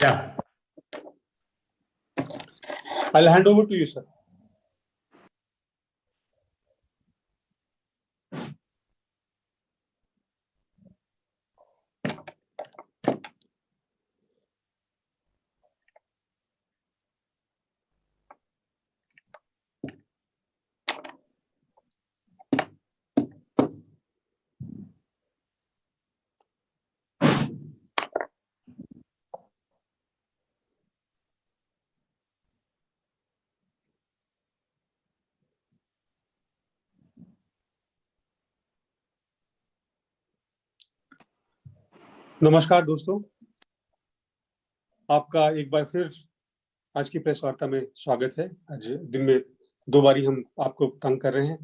Yeah. I'll hand over to you, sir. नमस्कार दोस्तों, आपका एक बार फिर आज की प्रेस वार्ता में स्वागत है। आज दिन में 2 बारी हम आपको तंग कर रहे हैं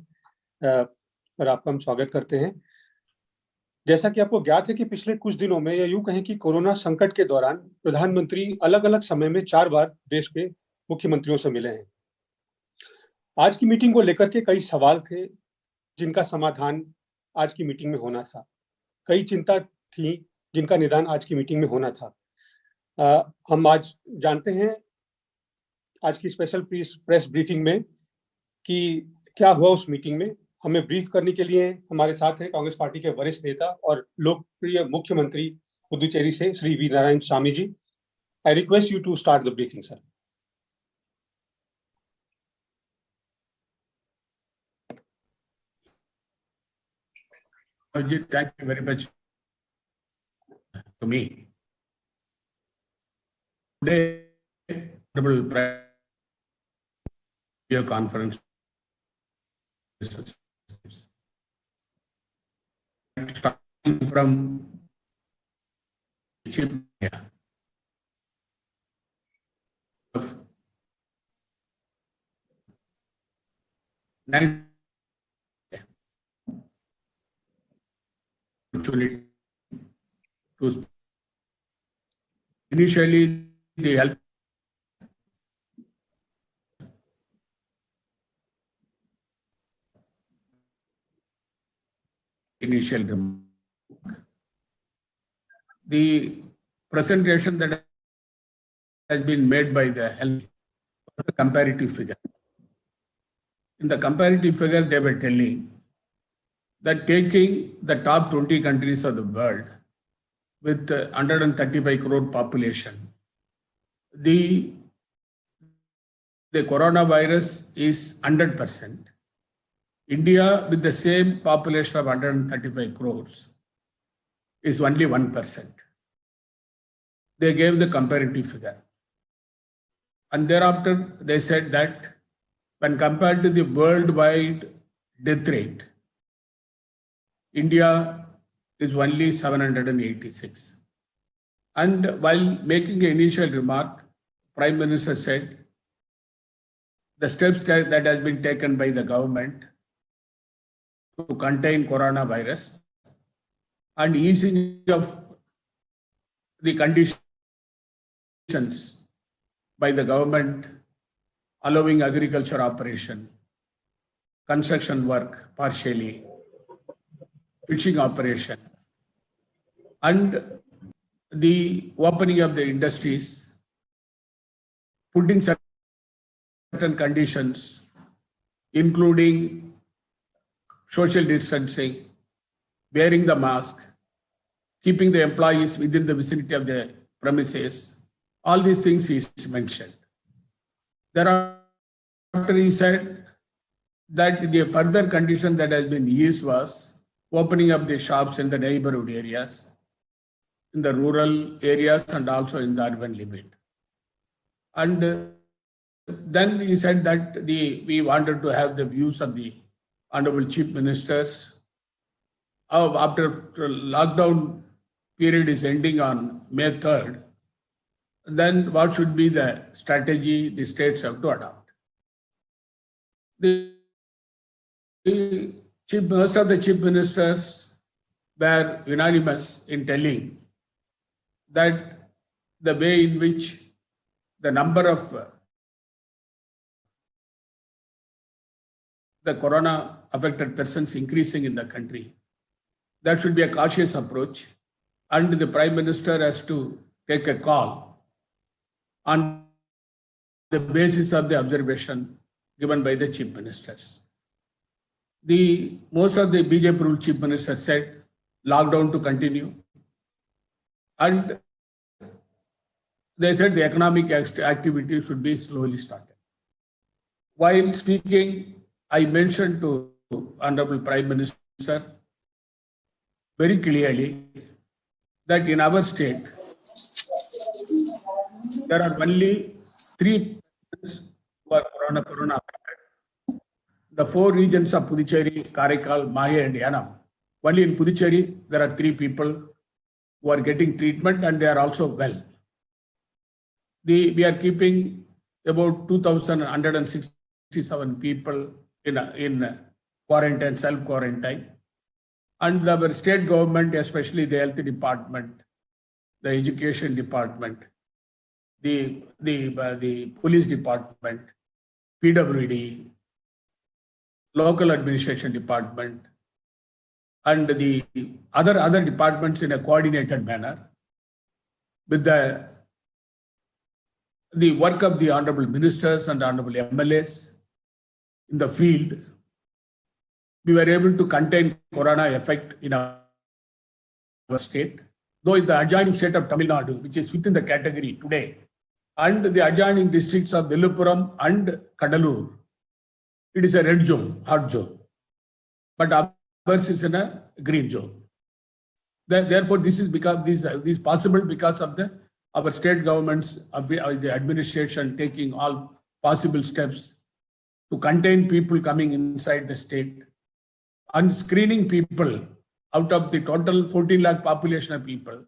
और आपका हम स्वागत करते हैं। जैसा कि आपको ज्ञात है कि पिछले कुछ दिनों में या यूं कहें कि कोरोना संकट के दौरान प्रधानमंत्री अलग-अलग समय में 4 बार देश के मुख्यमंत्रियों से मिले हैं। आज की मीटिंग को लेकर के कई सवाल थे, जिनका समाधान आज की मीटिंग में होना था। कई चिंता थी, जिनका निदान आज की मीटिंग में होना था। हम आज जानते हैं आज की स्पेशल प्रेस ब्रीफिंग में कि क्या हुआ उस मीटिंग में। हमें ब्रीफ करने के लिए हमारे साथ हैं कांग्रेस पार्टी के वरिष्ठ नेता और लोकप्रिय मुख्यमंत्री पुदुचेरी से Shri V Narayanaswamy ji. I request you to start the briefing, sir. Thank you very much to me. Today, Honorable Prime Video Conference starting from Chief of 9 opportunity to initially the health initial remark. The presentation that has been made by the health comparative figure. In the comparative figure, they were telling that taking the top 20 countries of the world with 135 crore population, the coronavirus is 100%. India, with the same population of 135 crores, is only 1%. They gave the comparative figure. And thereafter, they said that when compared to the worldwide death rate, India is only 786. And while making an initial remark, Prime Minister said the steps that has been taken by the government to contain coronavirus and easing of the conditions by the government, allowing agriculture operation, construction work partially, fishing operation, and the opening of the industries, putting certain conditions, including social distancing, wearing the mask, keeping the employees within the vicinity of the premises. All these things is mentioned. Thereafter, he said that the further condition that has been eased was opening up the shops in the neighborhood areas, in the rural areas, and also in the urban limit. And then he said that we wanted to have the views of the Honorable Chief Ministers. After lockdown period is ending on May 3rd, then what should be the strategy the states have to adopt? Most of the chief ministers were unanimous in telling that the way in which the number of the corona affected persons increasing in the country, that should be a cautious approach, and the Prime Minister has to take a call on the basis of the observation given by the chief ministers. Most of the BJP ruled chief ministers said lockdown to continue, and they said the economic activity should be slowly started. While speaking, I mentioned to Honorable Prime Minister very clearly that in our state, there are only 3 persons who are corona affected. The 4 regions of Puducherry, Karaikal, Mahe and Yanam. Only in Puducherry, there are 3 people who are getting treatment and they are also well. We are keeping about 2,167 people in quarantine, self-quarantine. And our state government, especially the health department, the education department, the police department, PWD, local administration department, and the other departments in a coordinated manner with the work of the honorable ministers and honorable MLAs in the field, we were able to contain corona effect in our state. Though in the adjoining state of Tamil Nadu, which is within the category today, and the adjoining districts of Villupuram and Kadalur, it is a red zone, hot zone. But ours is in a green zone. Therefore, this is possible because of our state governments, of the administration taking all possible steps to contain people coming inside the state and screening people out of the total 14 lakh population of people.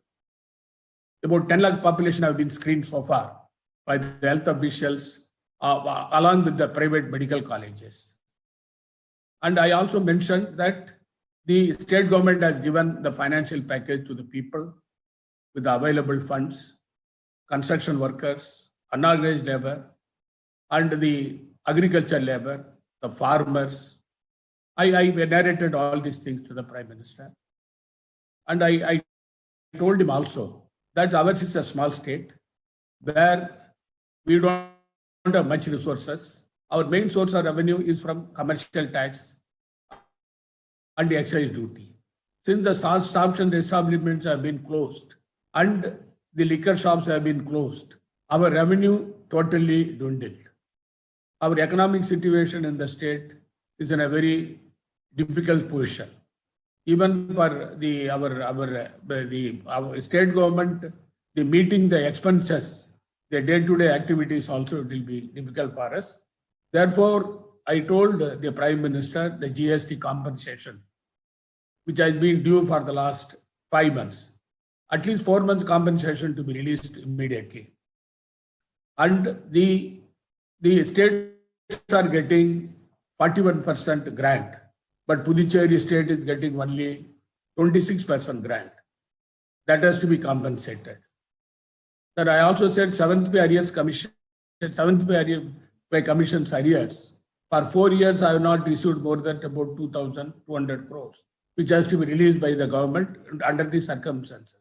About 10 lakh population have been screened so far by the health officials along with the private medical colleges. And I also mentioned that the state government has given the financial package to the people with the available funds, construction workers, unorganized labor, and the agriculture labor, the farmers. I narrated all these things to the Prime Minister. And I told him also that ours is a small state where we don't have much resources. Our main source of revenue is from commercial tax and the excise duty. Since the shops and establishments have been closed and the liquor shops have been closed, our revenue totally dwindled. Our economic situation in the state is in a very difficult position. Even for our state government, the meeting the expenses, the day-to-day activities also it will be difficult for us. Therefore, I told the Prime Minister the GST compensation, which has been due for the last 5 months, at least 4 months compensation to be released immediately. And the states are getting 41% grant, but Puducherry state is getting only 26% grant. That has to be compensated. That I also said 7th pay arrears commission, 7th pay commission's arrears. For 4 years, I have not received more than about 2,200 crores, which has to be released by the government under the circumstances.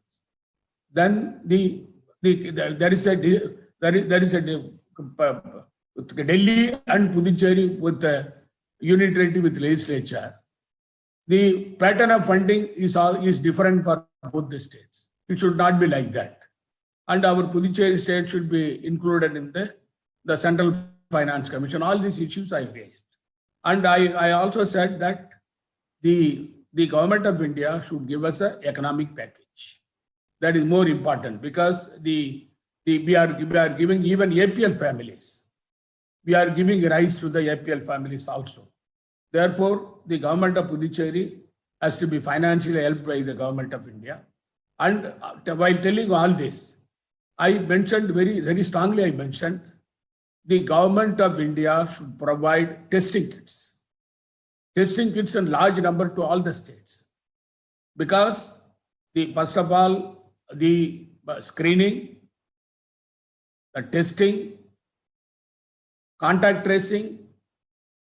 Then there is a Delhi and Puducherry with the unitarity with legislature. The pattern of funding is different for both the states. It should not be like that. And our Puducherry state should be included in the Central Finance Commission. All these issues I raised. And I also said that the government of India should give us an economic package. That is more important because we are giving even APL families. We are giving rise to the APL families also. Therefore, the government of Puducherry has to be financially helped by the government of India. And while telling all this, I mentioned very strongly, the government of India should provide testing kits in large number to all the states. Because first of all, the screening, the testing, contact tracing,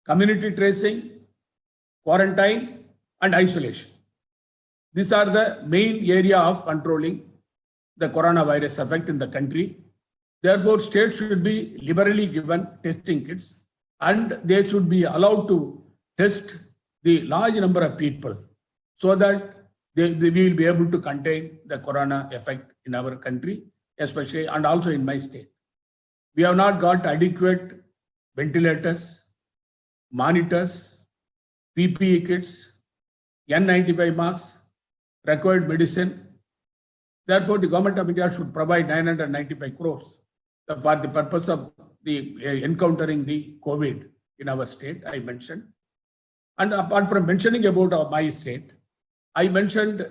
community tracing, quarantine, and isolation. These are the main area of controlling the coronavirus effect in the country. Therefore, states should be liberally given testing kits and they should be allowed to test the large number of people so that they will be able to contain the corona effect in our country, especially and also in my state. We have not got adequate ventilators, monitors, PPE kits, N95 masks, required medicine. Therefore, the government of India should provide 995 crores for the purpose of the encountering the COVID in our state, I mentioned. And apart from mentioning about my state, I mentioned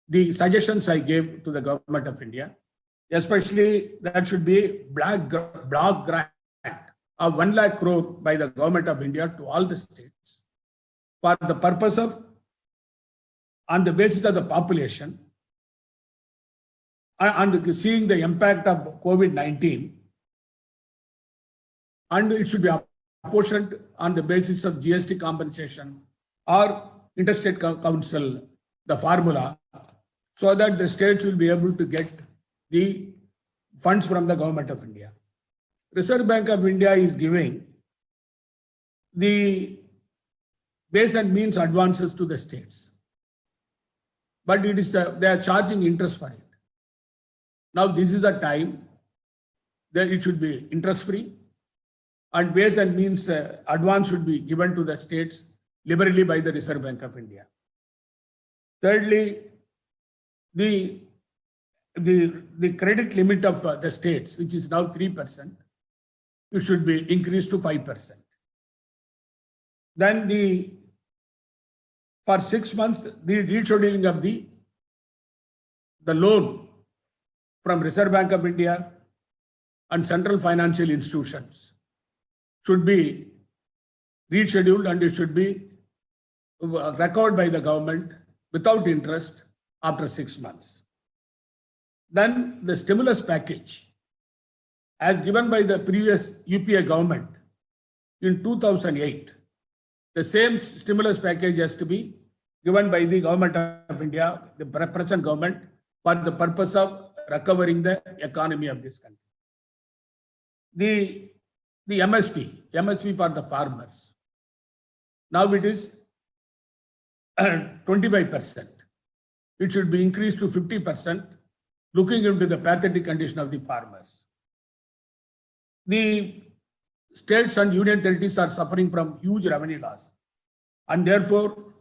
the suggestions I gave to the government of India, especially that should be block grant of 1 lakh crore by the government of India to all the states for the purpose of, on the basis of the population, and seeing the impact of COVID-19, and it should be apportioned on the basis of GST compensation or interstate council, the formula, so that the states will be able to get the funds from the government of India. Reserve Bank of India is giving the ways and means advances to the states, but it is they are charging interest for it. Now this is the time that it should be interest free, and ways and means advance should be given to the states liberally by the Reserve Bank of India. Thirdly, the credit limit of the states, which is now 3%, it should be increased to 5%. Then for 6 months, the rescheduling of the loan from Reserve Bank of India and central financial institutions should be rescheduled, and it should be recovered by the government without interest after 6 months. Then the stimulus package, as given by the previous UPA government in 2008, the same stimulus package has to be given by the government of India, the present government, for the purpose of recovering the economy of this country. The MSP for the farmers, now it is 25%. It should be increased to 50%, looking into the pathetic condition of the farmers. The states and union territories are suffering from huge revenue loss, and therefore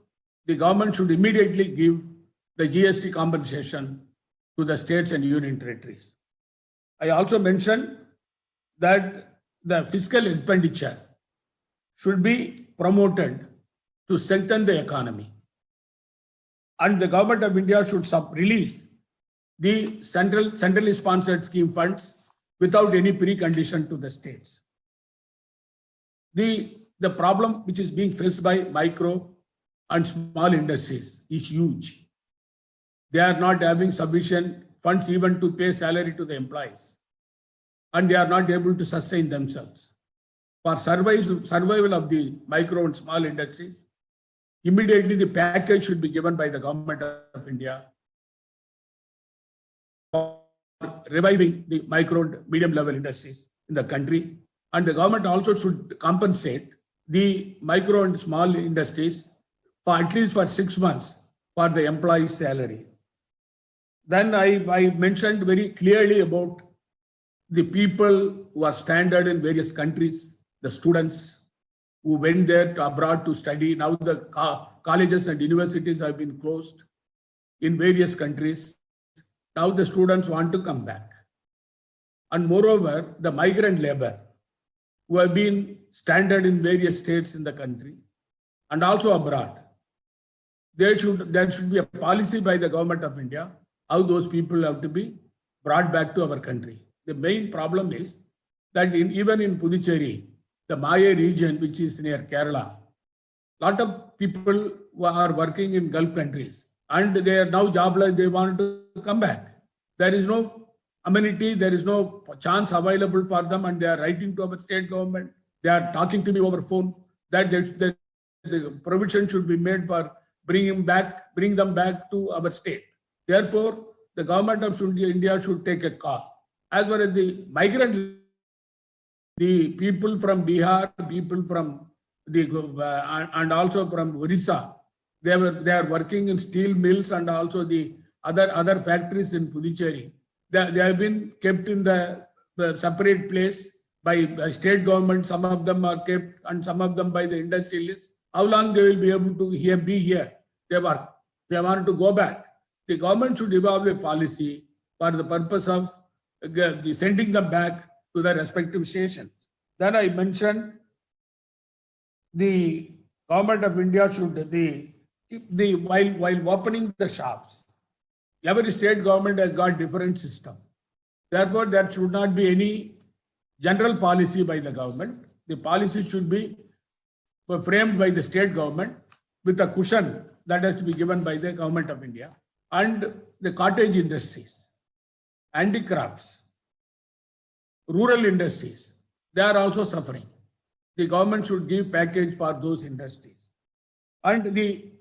the government should immediately give the GST compensation to the states and union territories. I also mentioned that the fiscal expenditure should be promoted to strengthen the economy, and the government of India should release the centrally sponsored scheme funds without any precondition to the states. The problem which is being faced by micro and small industries is huge. They are not having sufficient funds even to pay salary to the employees, and they are not able to sustain themselves. For survival of the micro and small industries, immediately the package should be given by the government of India for reviving the micro and medium level industries in the country. And the government also should compensate the micro and small industries for at least for 6 months for the employee's salary. Then I mentioned very clearly about the people who are stranded in various countries, the students who went there to abroad to study. Now the colleges and universities have been closed in various countries. Now the students want to come back. And moreover, the migrant labor who have been stranded in various states in the country and also abroad. There should be a policy by the government of India how those people have to be brought back to our country. The main problem is that even in Puducherry, the Maya region, which is near Kerala, a lot of people who are working in Gulf countries and they are now jobless, they want to come back. There is no amenity, there is no chance available for them, and they are writing to our state government. They are talking to me over phone that the provision should be made for bring them back to our state. Therefore, the government of India should take a call as far as the migrant, the people from Bihar, people from the and also from Orissa, they are working in steel mills and also the other factories in Puducherry. They have been kept in the separate place by state government. Some of them are kept and some of them by the industrialists. How long they will be able to be here? They want to go back. The government should evolve a policy for the purpose of sending them back to their respective stations. Then I mentioned the government of India should while opening the shops, every state government has got different system. Therefore, there should not be any general policy by the government. The policy should be framed by the state government with a cushion that has to be given by the government of India. And the cottage industries, handicrafts, rural industries, they are also suffering. The government should give package for those industries. And the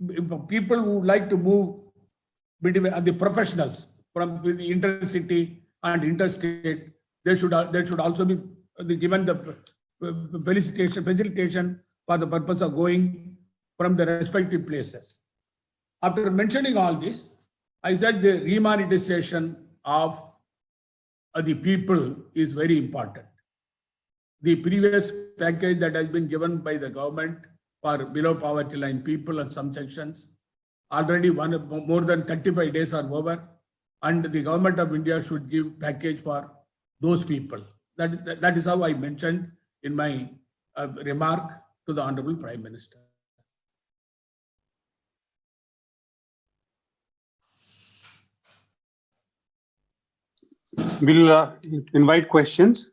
people who would like to move between the professionals from the intercity and interstate, they should also be given the facilitation for the purpose of going from the respective places. After mentioning all this, I said the remonetization of the people is very important. The previous package that has been given by the government for below poverty line people and some sections, already more than 35 days are over, and the government of India should give package for those people. That is how I mentioned in my remark to the Honorable Prime Minister. We'll invite questions.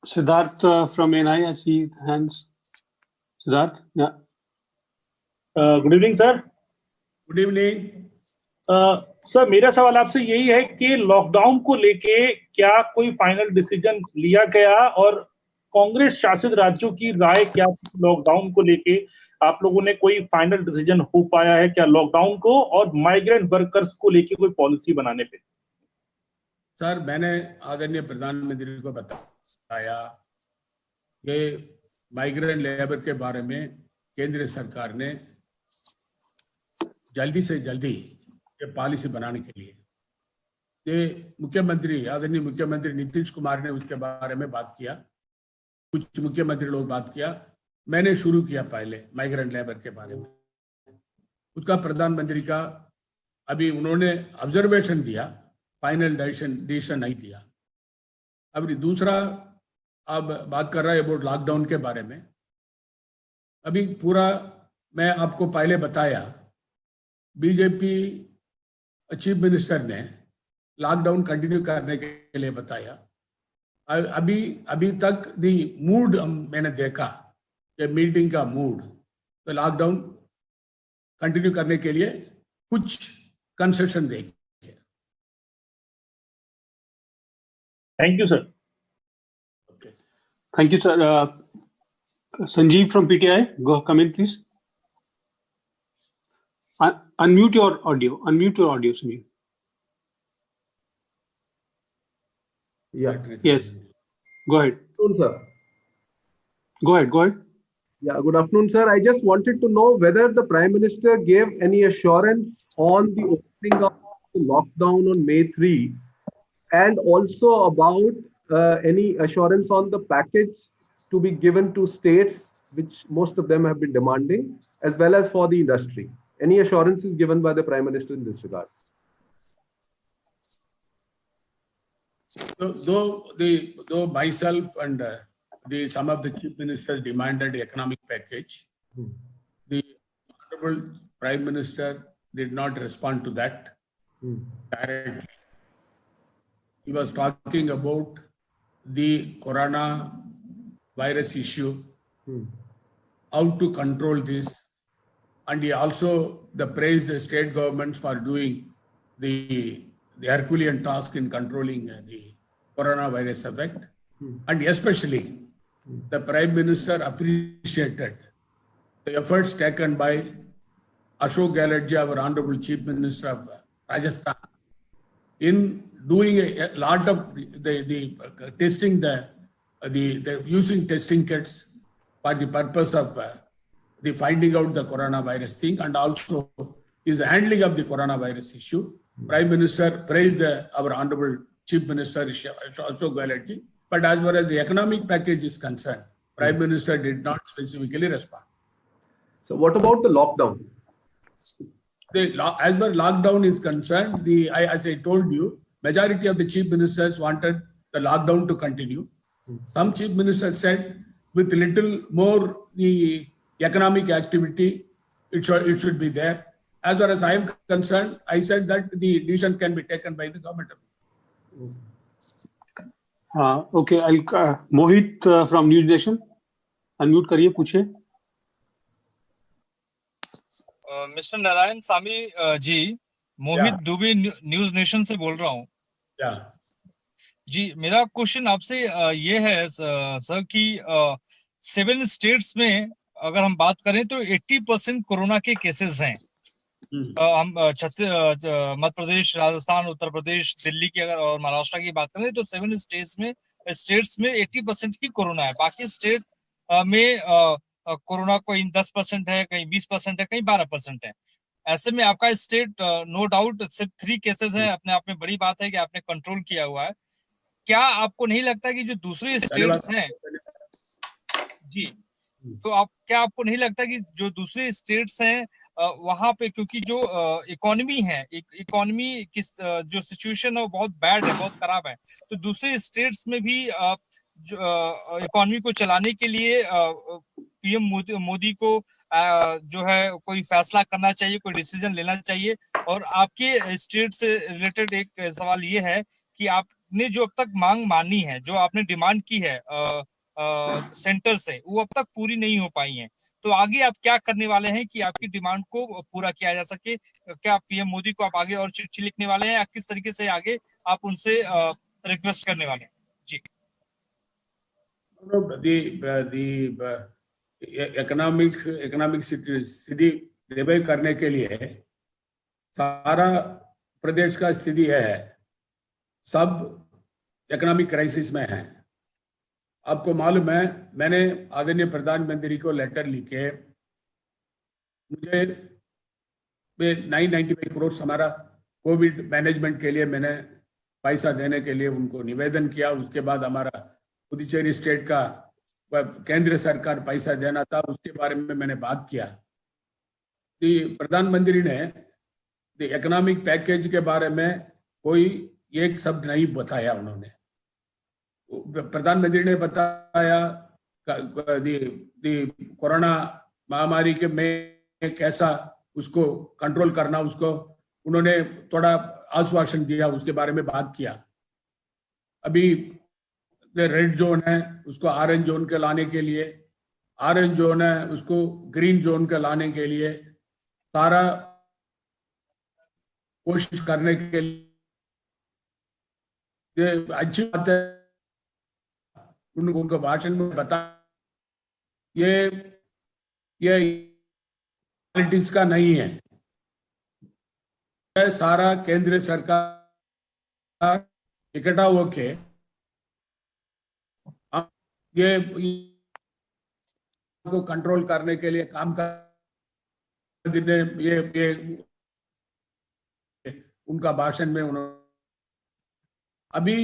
Siddharth from NI, I see hands. Siddharth, yeah. Good evening sir. Good evening. Sir, मेरा सवाल आपसे यही है कि lockdown को लेके क्या कोई फाइनल डिसीजन लिया गया और कांग्रेस शासित राज्यों की राय क्या थी लॉकडाउन को लेके? आप लोगों ने कोई फाइनल डिसीजन हो पाया है क्या लॉकडाउन को और माइग्रेंट वर्कर्स को लेके कोई पॉलिसी बनाने पे? सर, मैंने आदरणीय प्रधानमंत्री को बताया कि माइग्रेंट लेबर के बारे में केंद्र सरकार ने जल्दी से जल्दी ये पॉलिसी बनाने के लिए आदरणीय मुख्यमंत्री नीतीश कुमार ने उसके बारे में बात किया, कुछ मुख्यमंत्री लोग बात किया, मैंने शुरू किया पहले माइग्रेंट लेबर के बारे में। उसका प्रधानमंत्री का अभी उन्होंने ऑब्जर्वेशन दिया, फाइनल डिसीजन नहीं दिया। अभी दूसरा अब बात कर रहा है अबाउट लॉकडाउन के बारे में। अभी पूरा मैं आपको पहले बताया, बीजेपी चीफ मिनिस्टर ने लॉकडाउन कंटिन्यू करने के लिए बताया। अभी तक दी मूड मैंने देखा कि मीटिंग का मूड तो लॉकडाउन कंटिन्यू करने के लिए कुछ कंसेशन देंगे। Thank you sir. Thank you sir. Sanjeev from PTI, come in please. Unmute your audio, Sanjeev. Yeah. Yes, go ahead. Good afternoon, sir. Go ahead. Yeah, good afternoon, sir. I just wanted to know whether the Prime Minister gave any assurance on the opening of the lockdown on May 3 and also about any assurance on the package to be given to states, which most of them have been demanding, as well as for the industry. Any assurances given by the Prime Minister in this regard? Though myself and some of the chief ministers demanded economic package, the Honorable Prime Minister did not respond to that directly. He was talking about the corona virus issue, how to control this, and he also praised the state governments for doing the Herculean task in controlling the coronavirus effect, and especially the Prime Minister appreciated the efforts taken by Ashok Gehlot ji, our Honorable Chief Minister of Rajasthan, in doing a lot of the testing, the using testing kits for the purpose of the finding out the coronavirus thing, and also is handling of the coronavirus issue. Prime Minister praised our Honorable Chief Minister Ashok Gehlot, but as far as the economic package is concerned, Prime Minister did not specifically respond. So what about the lockdown? As far as lockdown is concerned, as I told you, majority of the chief ministers wanted the lockdown to continue. Some chief ministers said with little more the economic activity, it should be there. As far as I am concerned, I said that the decision can be taken by the government. Okay, I'll Mohit from News Nation, unmute करिए, पूछिए. Mister Narayan Swami ji, मोहित Dubey news nation से बोल रहा हूँ. जी, मेरा question आपसे ये है सर कि 7 स्टेट्स में अगर हम बात करें तो 80% कोरोना के केसेस हैं. हम मध्य प्रदेश, राजस्थान, उत्तर प्रदेश, दिल्ली की अगर और महाराष्ट्र की बात करें तो 7 स्टेट्स में 80% ही कोरोना है. बाकी स्टेट में कोरोना कोई 10% है, कहीं 20% है, कहीं 12% है. ऐसे में आपका स्टेट नो डाउट सिर्फ 3 केसेस है, अपने आप में बड़ी बात है कि आपने कंट्रोल किया हुआ है. क्या आपको नहीं लगता कि जो दूसरे स्टेट्स हैं जी, तो क्या आपको नहीं लगता कि जो दूसरे स्टेट्स हैं वहां पे, क्योंकि जो इकोनॉमी है, इकोनॉमी की जो सिचुएशन है वो बहुत बैड है, बहुत खराब है, तो दूसरे स्टेट्स में भी इकोनॉमी को चलाने के लिए पीएम मोदी को जो है कोई फैसला करना चाहिए, कोई डिसीजन लेना चाहिए. और आपके स्टेट से रिलेटेड एक सवाल ये है कि आपने जो अब तक मांग मानी है, जो आपने डिमांड की है सेंटर से, वो अब तक पूरी नहीं हो पाई है, तो आगे आप क्या करने वाले हैं कि आपकी डिमांड को पूरा किया जा सके? क्या पीएम मोदी को आप आगे और चिट्ठी लिखने वाले हैं या किस तरीके से आगे आप उनसे रिक्वेस्ट करने वाले हैं? जी. इकोनॉमिक स्थिति रिवाइव करने के लिए सारा प्रदेश का स्थिति है, सब इकोनॉमिक क्राइसिस में है. आपको मालूम है, मैंने आदरणीय प्रधानमंत्री को लेटर लिखे, मुझे 995 करोड़ हमारा कोविड मैनेजमेंट के लिए मैंने पैसा देने के लिए उनको निवेदन किया. उसके बाद हमारा पुदुचेरी स्टेट का केंद्र सरकार पैसा देना था, उसके बारे में मैंने बात किया. प्रधानमंत्री ने इकोनॉमिक पैकेज के बारे में कोई एक शब्द नहीं बताया. उन्होंने प्रधानमंत्री ने बताया कोरोना महामारी के में कैसा उसको कंट्रोल करना, उसको उन्होंने थोड़ा आश्वासन दिया, उसके बारे में बात किया. अभी रेड जोन है, उसको ऑरेंज जोन के लाने के लिए, ऑरेंज जोन है उसको ग्रीन जोन के लाने के लिए सारा कोशिश करने के लिए अच्छी बात है. उनके भाषण में बता ये पॉलिटिक्स का नहीं है, सारा केंद्र सरकार इकट्ठा होके ये को कंट्रोल करने के लिए काम कर. ये उनका भाषण में उन्होंने अभी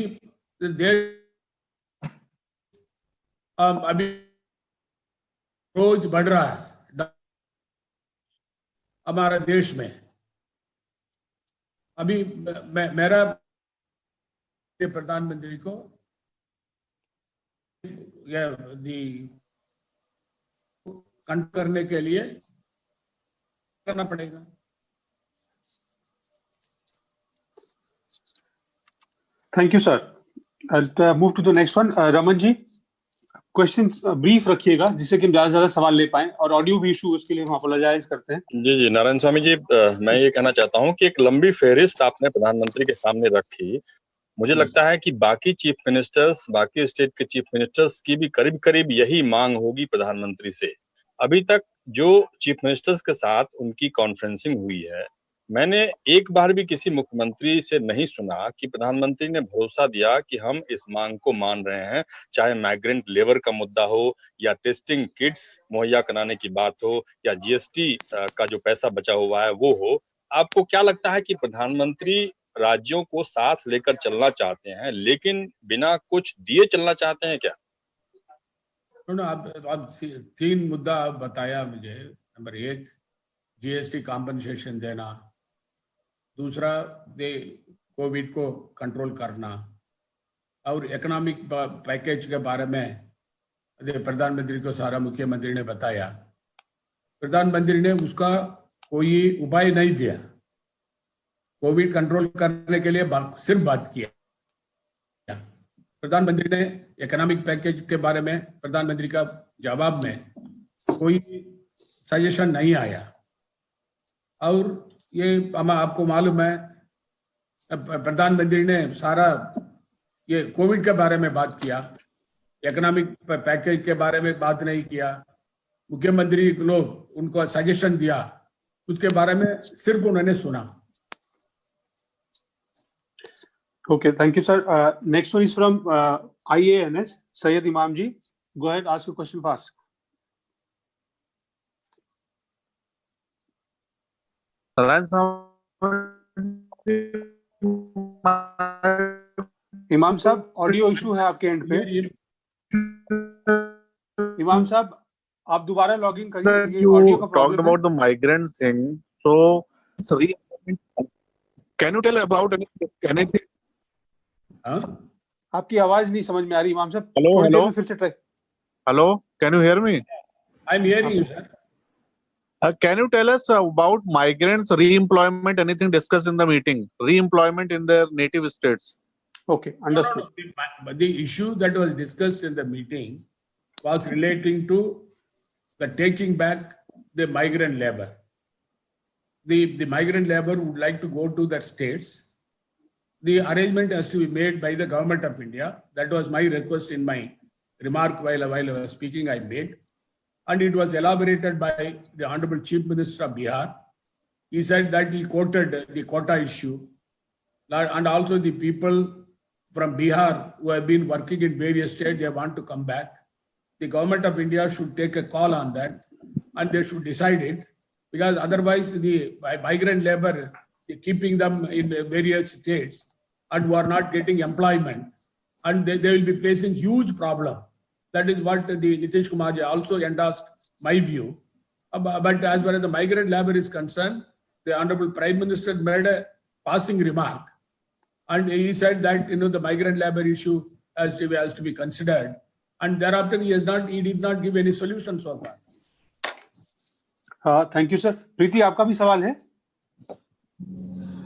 रोज बढ़ रहा है हमारा देश में. अभी मेरा प्रधानमंत्री को कंट्रोल करने के लिए करना पड़ेगा. Thank you sir. Move to the next one. Raman ji, question brief रखिएगा जिससे कि हम ज्यादा से ज्यादा सवाल ले पाएं, और ऑडियो भी इशू उसके लिए हम अपोलोजाइज करते हैं. जी नारायण स्वामी जी, मैं ये कहना चाहता हूँ कि एक लंबी फेहरिस्त आपने प्रधानमंत्री के सामने रखी. मुझे लगता है कि बाकी चीफ मिनिस्टर्स, बाकी स्टेट के चीफ मिनिस्टर्स की भी करीब करीब यही मांग होगी प्रधानमंत्री से. अभी तक जो चीफ मिनिस्टर्स के साथ उनकी कॉन्फ्रेंसिंग हुई है मैंने एक बार भी किसी मुख्यमंत्री से नहीं सुना कि प्रधानमंत्री ने भरोसा दिया कि हम इस मांग को मान रहे हैं, चाहे माइग्रेंट लेबर का मुद्दा हो या टेस्टिंग किट्स मुहैया कराने की बात हो या जीएसटी का जो पैसा बचा हुआ है वो हो। आपको क्या लगता है कि प्रधानमंत्री राज्यों को साथ लेकर चलना चाहते हैं लेकिन बिना कुछ दिए चलना चाहते हैं क्या? आप तीन मुद्दा आप बताया मुझे। नंबर एक, जीएसटी कॉम्पनसेशन देना, दूसरा कोविड को कंट्रोल करना, और इकोनॉमिक पैकेज के बारे में प्रधानमंत्री को सारा मुख्यमंत्री ने बताया। प्रधानमंत्री ने उसका कोई उपाय नहीं दिया, कोविड कंट्रोल करने के लिए सिर्फ बात किया। प्रधानमंत्री ने इकोनॉमिक पैकेज के बारे में प्रधानमंत्री का जवाब में कोई सजेशन नहीं आया। और ये आपको मालूम है, प्रधानमंत्री ने सारा ये कोविड के बारे में बात किया, इकोनॉमिक पैकेज के बारे में बात नहीं किया। मुख्यमंत्री लोग उनको सजेशन दिया, उसके बारे में सिर्फ उन्होंने सुना। Okay, thank you, sir. Next one is from IANS, Syed Imam ji. Go ahead, ask your question fast. इमाम साहब, ऑडियो इशू है आपके एंड पे। इमाम साहब, आप दोबारा लॉगिन करिए, ऑडियो का प्रॉब्लम है। Talked about the migrant thing. So, can you tell about anything? आपकी आवाज नहीं समझ में आ रही इमाम साहब। Hello. फिर से try. Hello, can you hear me? I'm hearing you, sir. Can you tell us about migrants' re-employment? Anything discussed in the meeting? Re-employment in their native states. Okay, understood. No. The issue that was discussed in the meeting was relating to the taking back the migrant labor. The migrant labor would like to go to their states. The arrangement has to be made by the government of India. That was my request in my remark while I was speaking, I made. And it was elaborated by the Honorable Chief Minister of Bihar. He said that he quoted the quota issue, and also the people from Bihar who have been working in various states, they want to come back. The government of India should take a call on that, and they should decide it, because otherwise the migrant labor, keeping them in various states and who are not getting employment, and they will be facing huge problem. That is what the Nitish Kumar ji also endorsed my view. But as far as the migrant labor is concerned, the Honorable Prime Minister made a passing remark, and he said that the migrant labor issue has to be considered, and thereafter he did not give any solution so far. Thank you, sir. प्रीति, आपका भी सवाल है?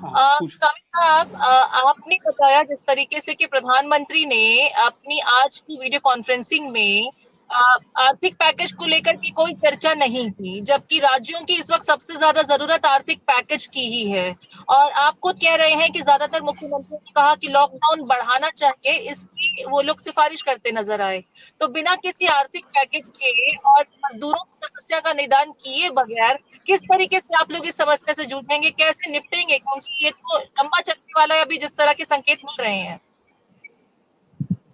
स्वामी साहब, आपने बताया जिस तरीके से कि प्रधानमंत्री ने अपनी आज की वीडियो कॉन्फ्रेंसिंग में आर्थिक पैकेज को लेकर की कोई चर्चा नहीं की, जबकि राज्यों की इस वक्त सबसे ज्यादा जरूरत आर्थिक पैकेज की ही है। और आप खुद कह रहे हैं कि ज्यादातर मुख्यमंत्रियों ने कहा कि लॉकडाउन बढ़ाना चाहिए, इसकी वो लोग सिफारिश करते नजर आए। तो बिना किसी आर्थिक पैकेज के और मजदूरों की समस्या का निदान किए बगैर किस तरीके से आप लोग इस समस्या से जूझेंगे, कैसे निपटेंगे? क्योंकि ये तो लंबा चलने वाला है, अभी जिस तरह के संकेत मिल रहे हैं।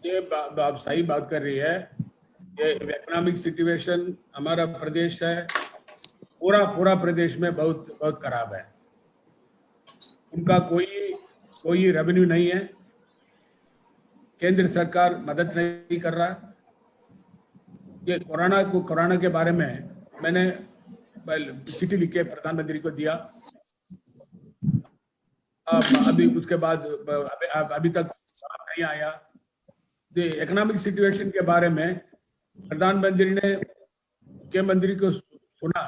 ये आप सही बात कर रही है। ये इकोनॉमिक सिचुएशन हमारा प्रदेश है, पूरा प्रदेश में बहुत बहुत खराब है। उनका कोई रेवेन्यू नहीं है, केंद्र सरकार मदद नहीं कर रहा। ये कोरोना के बारे में मैंने चिट्ठी लिख के प्रधानमंत्री को दिया। अभी उसके बाद अभी तक नहीं आया। इकोनॉमिक सिचुएशन के बारे में प्रधानमंत्री ने मुख्यमंत्री को सुना।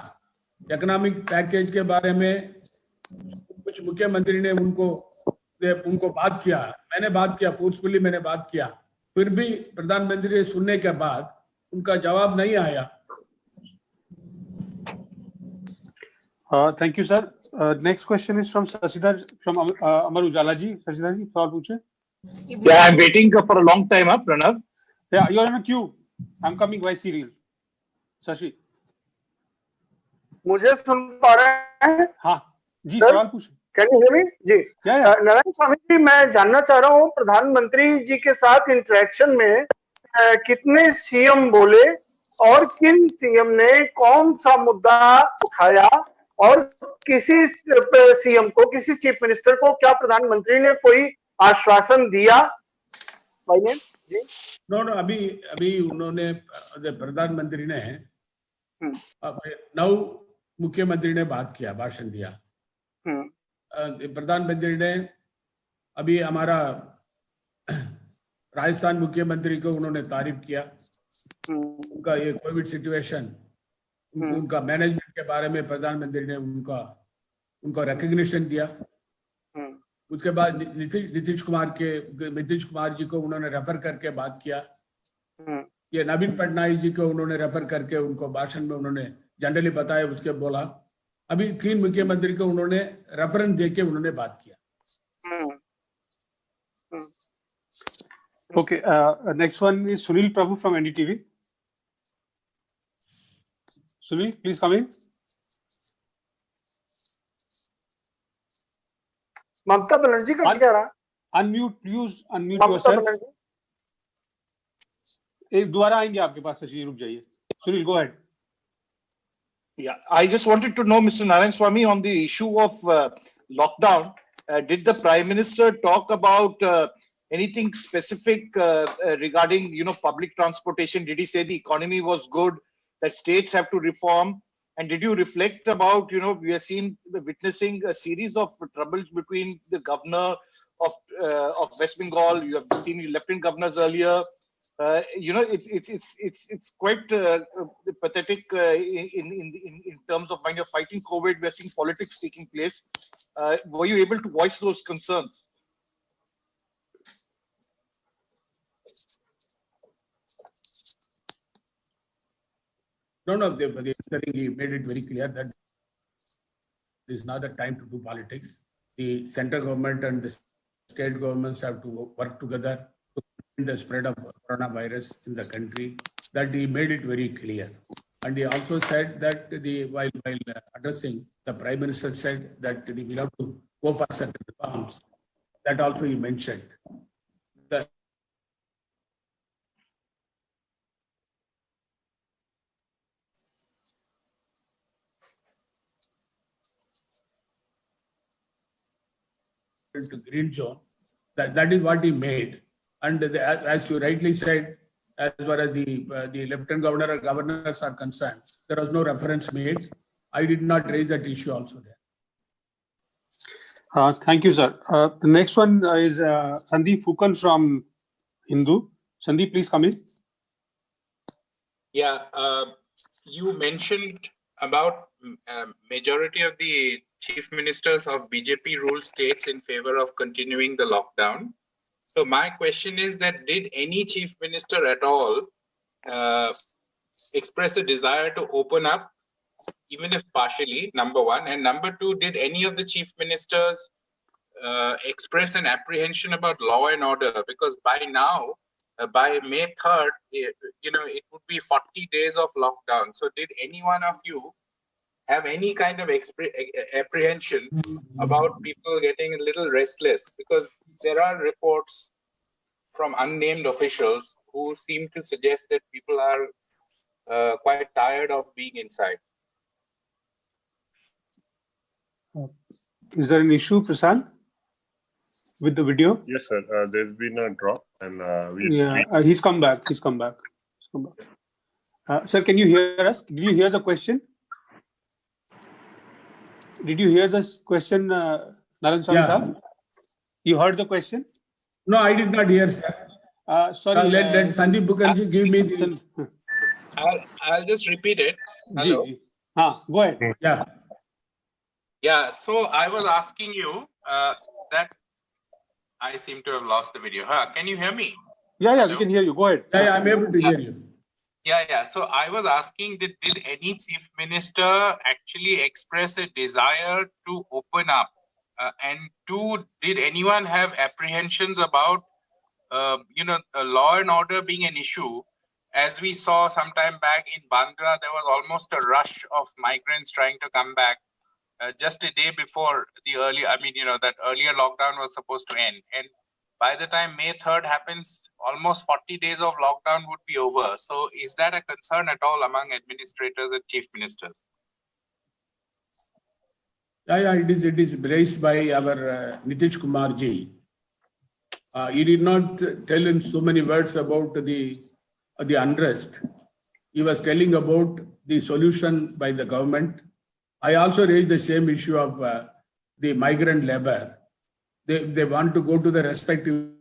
इकोनॉमिक पैकेज के बारे में कुछ मुख्यमंत्री ने उनको बात किया, मैंने बात किया, फोर्सफुली मैंने बात किया, फिर भी प्रधानमंत्री ने सुनने के बाद उनका जवाब नहीं आया। Thank you sir. Next question is from Shashidhar from Amar Ujala ji. Shashidhar ji, सवाल पूछे। Yeah, I'm waiting for a long time, Pranav. Yeah, you're in a queue. I'm coming by serial. Shashi, मुझे सुन पा रहे हैं? हाँ, जी सर, सवाल पूछिए। Can you hear me? जी या नारायण स्वामी जी, मैं जानना चाह रहा हूँ प्रधानमंत्री जी के साथ इंटरेक्शन में कितने सीएम बोले और किन सीएम ने कौन सा मुद्दा उठाया, और किसी सीएम को, किसी चीफ मिनिस्टर को क्या प्रधानमंत्री ने कोई आश्वासन दिया? भाई ने जी नो नो, अभी उन्होंने प्रधानमंत्री ने नौ मुख्यमंत्री ने बात किया, भाषण दिया। प्रधानमंत्री ने अभी हमारा राजस्थान मुख्यमंत्री को उन्होंने तारीफ किया, उनका ये कोविड सिचुएशन, उनका मैनेजमेंट के बारे में प्रधानमंत्री ने उनका रिकग्निशन दिया। उसके बाद नीतीश कुमार जी को उन्होंने रेफर करके बात किया। ये नवीन पटनायक जी को उन्होंने रेफर करके उनको भाषण में उन्होंने जनरली बताया, उसके बोला। अभी 3 मुख्यमंत्री को उन्होंने रेफरेंस देके उन्होंने बात किया। Okay, next one is Sunil Prabhu from NDTV. Sunil, please come in. Mamata Banerjee का क्या रहा? Unmute ममता yourself. बनर्जी एक दोबारा आएंगे आपके पास, शशि रुक जाइए। Sunil, go ahead. Yeah, I just wanted to know, Mr. Narayan Swamy, on the issue of lockdown, did the Prime Minister talk about anything specific regarding, public transportation? Did he say the economy was good, that states have to reform? And did you reflect about, we are witnessing a series of troubles between the governor of West Bengal, you have seen lieutenant governors earlier. It's quite pathetic in terms of when you're fighting COVID, we're seeing politics taking place. Were you able to voice those concerns? No, he made it very clear that this is not the time to do politics. The central government and the state governments have to work together to prevent the spread of coronavirus in the country. That he made it very clear. And he also said that while addressing, the Prime Minister said that we will have to go for certain reforms. That also he mentioned. Into green zone, that is what he made. And as you rightly said, as far as the lieutenant governor or governors are concerned, there was no reference made. I did not raise that issue also there. Thank you, sir. The next one is Sandeep Fukan from Hindu. Sandeep, please come in. Yeah, you mentioned about majority of the chief ministers of BJP ruled states in favor of continuing the lockdown. So my question is that did any chief minister at all express a desire to open up, even if partially, number one? And number two, did any of the chief ministers express an apprehension about law and order? Because by now, by May 3rd, it would be 40 days of lockdown. So did any one of you have any kind of apprehension about people getting a little restless? Because there are reports from unnamed officials who seem to suggest that people are quite tired of being inside. Is there an issue, Prasad, with the video? Yes, sir. There's been a drop, and he's come back. Sir, can you hear us? Did you hear the question? Did you hear this question, Narayan Swamy sir? You heard the question? No, I did not hear, sir. Sorry. Let Sandeep Mukherjee give me the... I'll just repeat it. Hello. Go ahead. Yeah. So I was asking you that I seem to have lost the video. Can you hear me? Yeah, Hello? we can hear you. Go ahead. Yeah, I'm able to hear you. Yeah. So I was asking, did any chief minister actually express a desire to open up? And two, did anyone have apprehensions about, law and order being an issue? As we saw some time back in Bandra, there was almost a rush of migrants trying to come back. just a day before the earlier, that earlier lockdown was supposed to end. And by the time May 3rd happens, almost 40 days of lockdown would be over. So is that a concern at all among administrators and chief ministers? Yeah, it is raised by our Nitish Kumar ji. He did not tell in so many words about the unrest. He was telling about the solution by the government. I also raised the same issue of the migrant labor. They want to go to the respective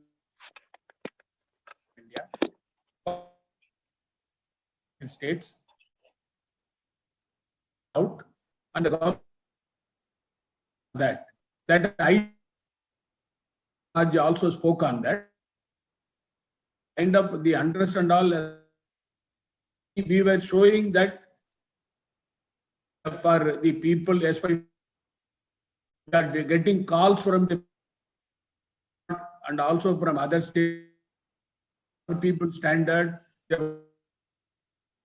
states out, and the government that I also spoke on that. End up the unrest and all. We were showing that for the people, especially that they're getting calls from the and also from other state people standard, the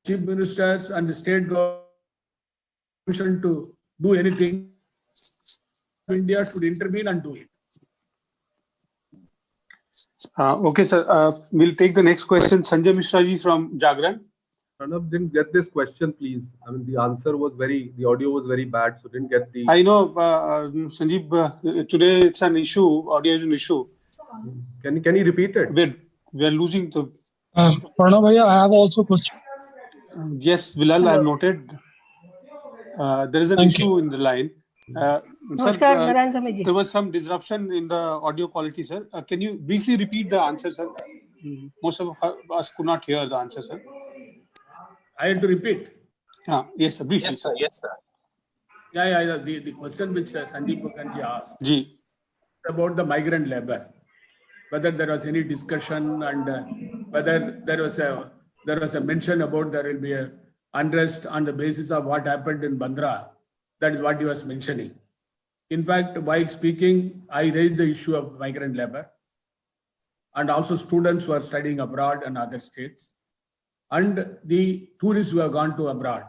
chief ministers and the state government to do anything. India should intervene and do it. Okay, sir. We'll take the next question. Sanjay Mishra ji from Jagran. Pranav didn't get this question, please. I mean, the answer was the audio was very bad, so didn't get the. I know, Sanjeev. Today it's an issue. Audio is an issue. Can you repeat it? We are losing the. Pranav bhaiya, I have also question. Yes, Bilal, I have noted. There is an issue in the line. Sir, there was some disruption in the audio quality, sir. Can you briefly repeat the answer, sir? Most of us could not hear the answer, sir. I had to repeat. Yes, sir. Briefly. Yes, sir. Yes, sir. Yeah. The question which Sandeep Mukherjee asked about the migrant labor, whether there was any discussion and whether there was a mention about there will be a unrest on the basis of what happened in Bandra. That is what he was mentioning. In fact, while speaking, I raised the issue of migrant labor and also students who are studying abroad and other states and the tourists who have gone to abroad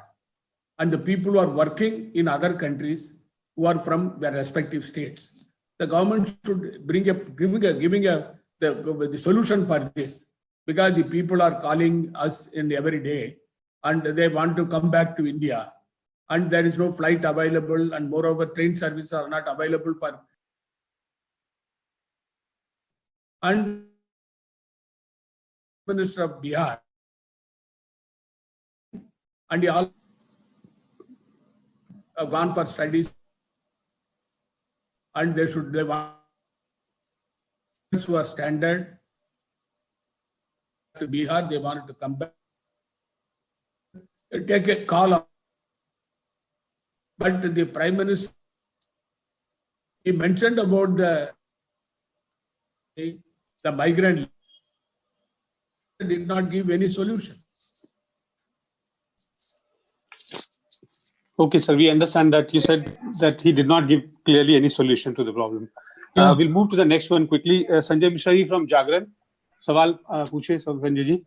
and the people who are working in other countries who are from their respective states. The government should giving the solution for this, because the people are calling us in every day and they want to come back to India. And there is no flight available, and moreover, train services are not available for. And Minister of Bihar, and he all have gone for studies, and they want who are standard to Bihar. They wanted to come back, take a call. But the Prime Minister, he mentioned about the migrant, did not give any solution. Okay, sir. We understand that you said that he did not give clearly any solution to the problem. We'll move to the next one quickly. Sanjay Mishra ji from Jagran. सवाल पूछे संजय जी.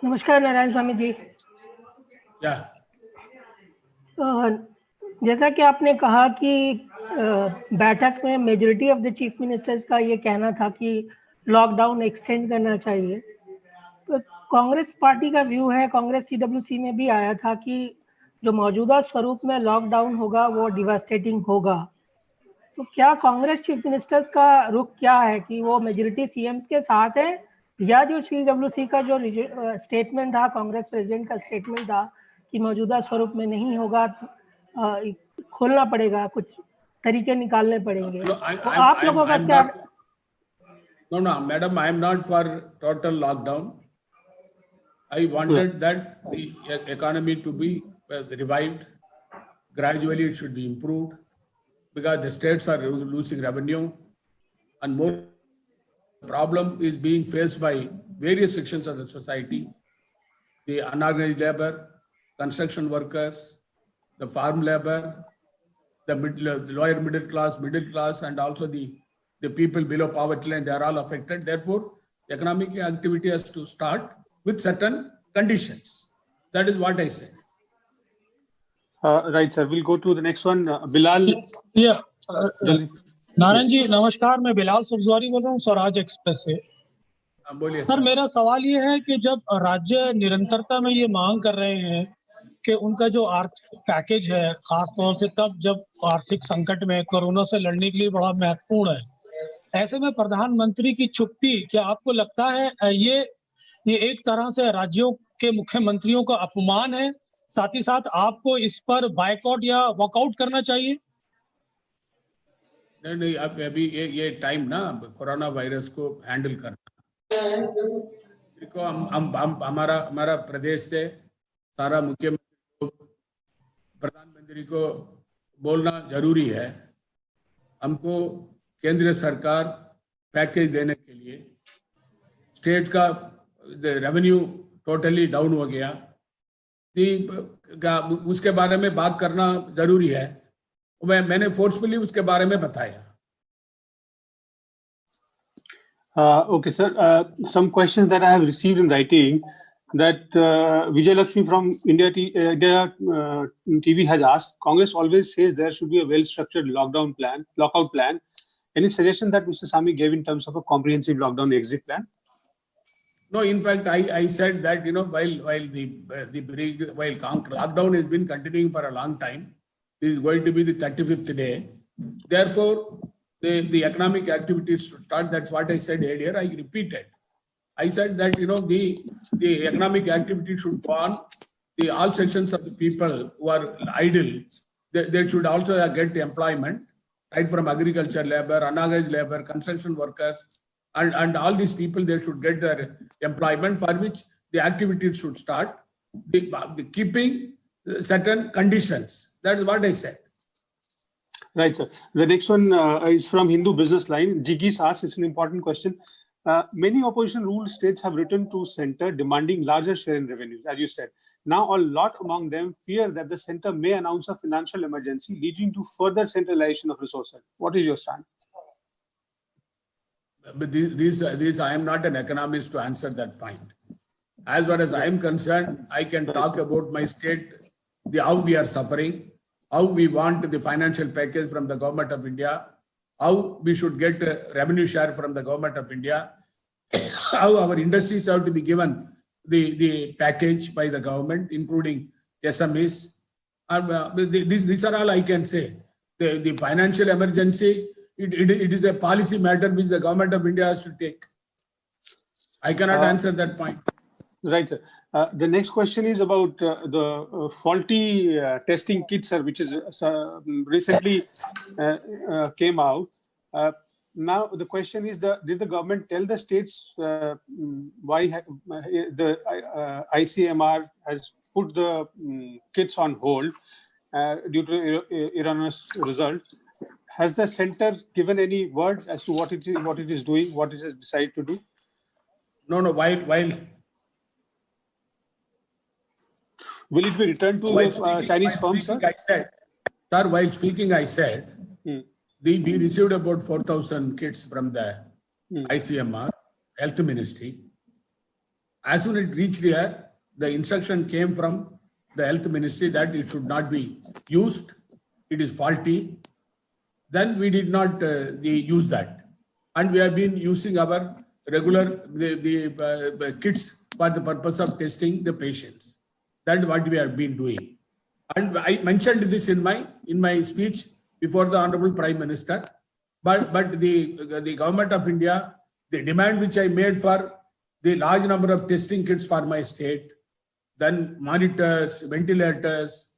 नमस्कार नारायण स्वामी जी. जैसा कि आपने कहा कि बैठक में majority of the chief ministers का ये कहना था कि लॉकडाउन एक्सटेंड करना चाहिए, तो कांग्रेस पार्टी का व्यू है, कांग्रेस सीडब्ल्यूसी में भी आया था कि जो मौजूदा स्वरूप में लॉकडाउन होगा वो डिवास्टेटिंग होगा. तो क्या कांग्रेस चीफ मिनिस्टर्स का रुख क्या है कि वो मेजॉरिटी सीएम्स के साथ है, या जो सीडब्ल्यूसी का जो स्टेटमेंट था, कांग्रेस प्रेसिडेंट का स्टेटमेंट था कि मौजूदा स्वरूप में नहीं होगा, खोलना पड़ेगा, कुछ तरीके निकालने पड़ेंगे. तो आप लोगों का क्या? No, madam, I am not for total lockdown. I wanted that the economy to be revived. Gradually, it should be improved because the states are losing revenue, and more problem is being faced by various sections of the society: the unorganized labor, construction workers, the farm labor, the lower middle class, and also the people below poverty line. They are all affected. Therefore, economic activity has to start with certain conditions. That is what I said. Right, sir. We'll go to the next one. Bilal. Yeah. जल्दी नारायण जी नमस्कार, मैं बिलाल सुखजवारी बोल रहा हूँ Swaraj express से। बोलिए sir, मेरा सवाल ये है कि जब राज्य निरंतरता में ये मांग कर रहे हैं कि उनका जो आर्थिक पैकेज है, खास तौर से तब जब आर्थिक संकट में कोरोना से लड़ने के लिए बड़ा महत्वपूर्ण है, ऐसे में प्रधानमंत्री की चुप्पी, क्या आपको लगता है ये एक तरह से राज्यों के मुख्यमंत्रियों का अपमान है? साथ ही साथ आपको इस पर बायकॉट या वॉकआउट करना चाहिए? नहीं, अब अभी ये टाइम ना कोरोना वायरस को हैंडल करना, देखो हम हमारा प्रदेश से सारा मुख्यमंत्री को, प्रधानमंत्री को बोलना जरूरी है। हमको केंद्र सरकार पैकेज देने के लिए, स्टेट का रेवेन्यू टोटली डाउन हो गया, उसके बारे में बात करना जरूरी है। मैंने फोर्सफुली उसके बारे में बताया। Okay, sir. Some questions that I have received in writing, that Vijay Lakshmi from India TV has asked, Congress always says there should be a well-structured lockout plan. Any suggestion that Mr. Sami gave in terms of a comprehensive lockdown exit plan? No, in fact, I said that, while lockdown has been continuing for a long time, this is going to be the 35th day. Therefore, the economic activities should start. That's what I said earlier. I repeated. I said that, the economic activity should go on. All sections of the people who are idle, they should also get employment, right from agriculture labor, unorganized labor, construction workers, and all these people, they should get their employment, for which the activities should start, the keeping certain conditions. That is what I said. Right, sir. The next one is from Hindu Business Line. Jigis asks, it's an important question. Many opposition ruled states have written to center demanding larger share in revenues, as you said. Now, a lot among them fear that the center may announce a financial emergency, leading to further centralization of resources. What is your stand? But these, I am not an economist to answer that point. As far as I am concerned, I can talk about my state, how we are suffering, how we want the financial package from the government of India, how we should get a revenue share from the government of India, how our industries have to be given the package by the government, including SMEs. These are all I can say. The financial emergency, it is a policy matter which the government of India has to take. I cannot answer that point. Right, sir. The next question is about the faulty testing kits, sir, which is recently came out. Now the question is, did the government tell the states why the ICMR has put the kits on hold due to erroneous result? Has the center given any word as to what it is doing, what it has decided to do? No. While will it be returned to the Chinese firms, sir? While speaking, I said we received about 4,000 kits from the ICMR, Health Ministry. As soon as it reached here, the instruction came from the Health Ministry that it should not be used. It is faulty. Then we did not use that, and we have been using our regular the kits for the purpose of testing the patients. That's what we have been doing, and I mentioned this in my speech before the Honorable Prime Minister. But the government of India, the demand which I made for the large number of testing kits for my state, then monitors, ventilators,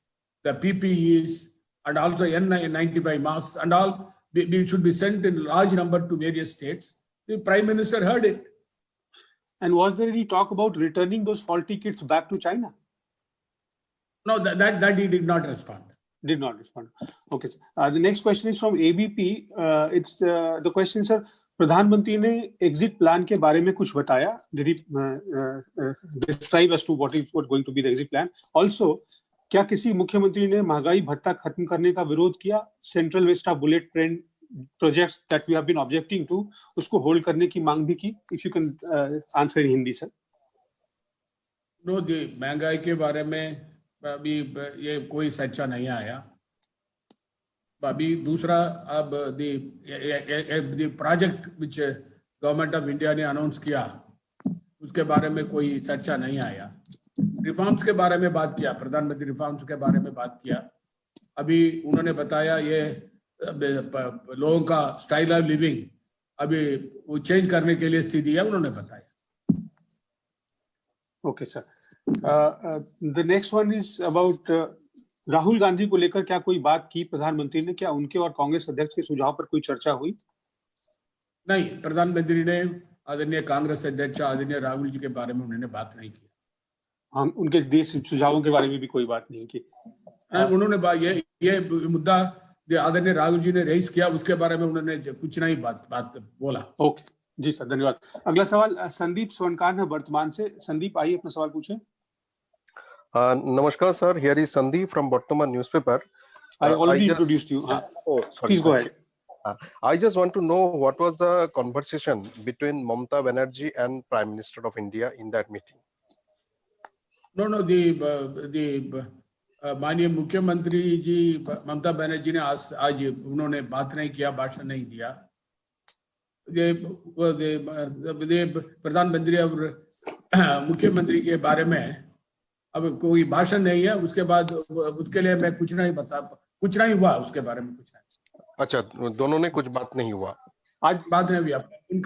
the PPEs, and also N95 masks and all, it should be sent in large number to various states. The Prime Minister heard it. And was there any talk about returning those faulty kits back to China? No, that he did not respond. Did not respond. Okay. The next question is from ABP. It's the question, sir. प्रधानमंत्री ने exit plan के बारे में कुछ बताया? Did he describe as to what going to be the exit plan? Also, क्या किसी मुख्यमंत्री ने महंगाई भत्ता खत्म करने का विरोध किया? Central vista bullet train projects that we have been objecting to, उसको होल्ड करने की मांग भी की? If you can answer in Hindi, sir. No, the महंगाई के बारे में अभी ये कोई चर्चा नहीं आया। अभी दूसरा, अब the project which government of India ने अनाउंस किया, उसके बारे में कोई चर्चा नहीं आया। रिफॉर्म्स के बारे में बात किया, प्रधानमंत्री रिफॉर्म्स के बारे में बात किया। अभी उन्होंने बताया ये लोगों का स्टाइल ऑफ लिविंग अभी वो चेंज करने के लिए स्थिति है, उन्होंने बताया। Okay sir, the next one is about Rahul Gandhi को लेकर क्या कोई बात की प्रधानमंत्री ने? क्या उनके और कांग्रेस अध्यक्ष के सुझाव पर कोई चर्चा हुई? नहीं, प्रधानमंत्री ने आदरणीय कांग्रेस अध्यक्ष आदरणीय राहुल जी के बारे में उन्होंने बात नहीं की। हम उनके देश सुझावों के बारे में भी कोई बात नहीं की। उन्होंने ये मुद्दा आदरणीय राहुल जी ने रेज किया, उसके बारे में उन्होंने कुछ नहीं बात बोला। ओके जी सर, धन्यवाद। अगला सवाल संदीप स्वर्णकार है वर्तमान से। संदीप, आइए अपना सवाल पूछें। Namaskar, sir. Here is Sandeep from Vartaman newspaper. I already introduced you. Oh, sorry. Please go ahead. I just want to know what was the conversation between Mamata Banerjee and Prime Minister of India in that meeting. No, the माननीय मुख्यमंत्री जी ममता बनर्जी ने आज उन्होंने बात नहीं किया, भाषण नहीं दिया। प्रधानमंत्री और मुख्यमंत्री के बारे में अब कोई भाषण नहीं है। उसके बाद उसके लिए मैं कुछ नहीं हुआ उसके बारे में कुछ नहीं। अच्छा, दोनों ने कुछ बात नहीं हुआ, आज बात नहीं हुआ,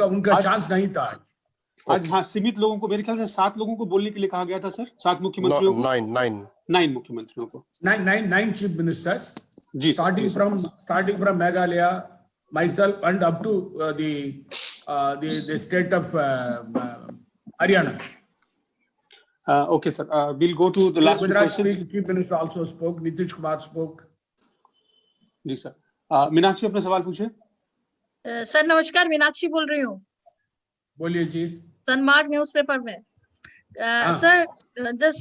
उनका चांस नहीं था आज। हाँ, सीमित लोगों को, मेरे ख्याल से 7 लोगों को बोलने के लिए कहा गया था सर। 7 मुख्यमंत्रियों को, 9 मुख्यमंत्रियों को, 9 chief ministers ji, starting from Meghalaya, myself and up to the state of Haryana. Okay, sir. We'll go to the last question. Chief Minister also spoke. Nitish Kumar spoke. Ji sir. Meenakshi, अपना सवाल पूछे। सर नमस्कार, मीनाक्षी बोल रही हूँ। बोलिए जी। सनमार्ग न्यूज़पेपर में।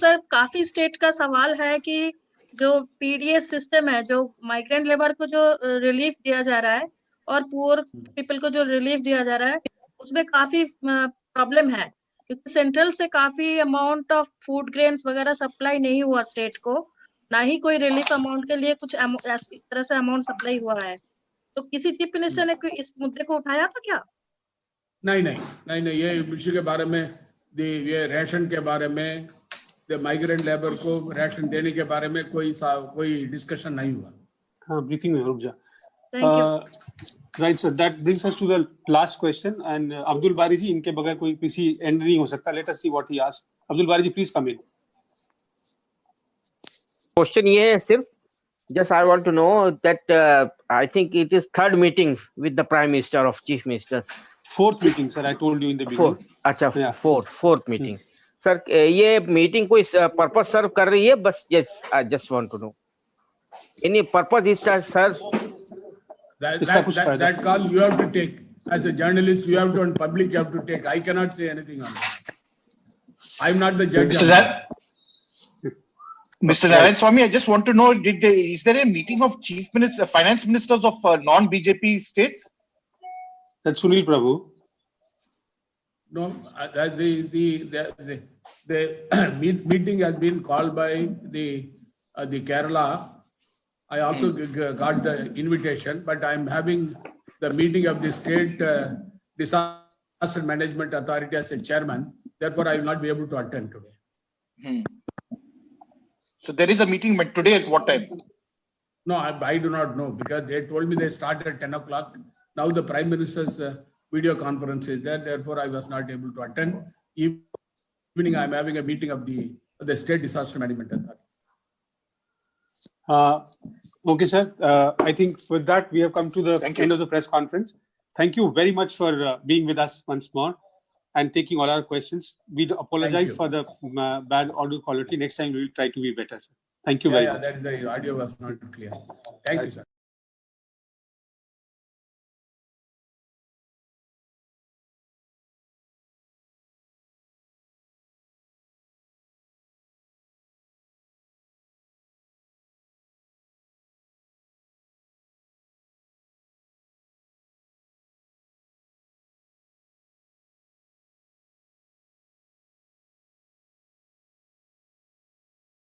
Sir काफी स्टेट का सवाल है कि जो पीडीएस सिस्टम है, जो माइग्रेंट लेबर को जो रिलीफ दिया जा रहा है और पुअर पीपल को जो रिलीफ दिया जा रहा है, उसमें काफी प्रॉब्लम है, क्योंकि सेंट्रल से काफी अमाउंट ऑफ फूड ग्रेन्स वगैरह सप्लाई नहीं हुआ स्टेट को, ना ही कोई रिलीफ अमाउंट के लिए कुछ इस तरह से अमाउंट सप्लाई हुआ है। तो किसी चीफ मिनिस्टर ने इस मुद्दे को उठाया था क्या? नहीं, ये विषय के बारे में, ये रेशन के बारे में, माइग्रेंट लेबर को रेशन देने के बारे में कोई डिस्कशन नहीं हुआ। हाँ, ब्रीफिंग में रुक जा। Right, so that brings us to the last question, and Abdul Bari ji, इनके बगैर कोई किसी एंड नहीं हो सकता। Let us see what he asked. Abdul Bari ji, please come in. Question ये है सिर्फ, just I want to know that I think it is 3rd meeting with the Prime Minister of Chief Ministers. 4th meeting, sir. I told you in the beginning. अच्छा, 4th meeting. Sir, ये meeting कोई purpose serve कर रही है? बस I just want to know. Any purpose is that, sir? That call you have to take as a journalist. You have to, and public you have to take. I cannot say anything on that. I'm not the judge. Mr. Narayan Swamy, I just want to know: is there a meeting of chief minister, finance ministers of non-BJP states? That's Sunil Prabhu. No, the meeting has been called by the Kerala. I also got the invitation, but I'm having the meeting of the state disaster management authority as a chairman. Therefore, I will not be able to attend today. So there is a meeting, but today at what time? No, I do not know, because they told me they start at 10 o'clock. Now the Prime Minister's video conference is there. Therefore, I was not able to attend. Evening, I'm having a meeting of the state disaster management authority. Okay, sir. I think with that, we have come to the end of the press conference. Thank you very much for being with us once more and taking all our questions. We apologize for the bad audio quality. Next time, we will try to be better, sir. Thank you very much. The audio was not clear. Thank you, sir.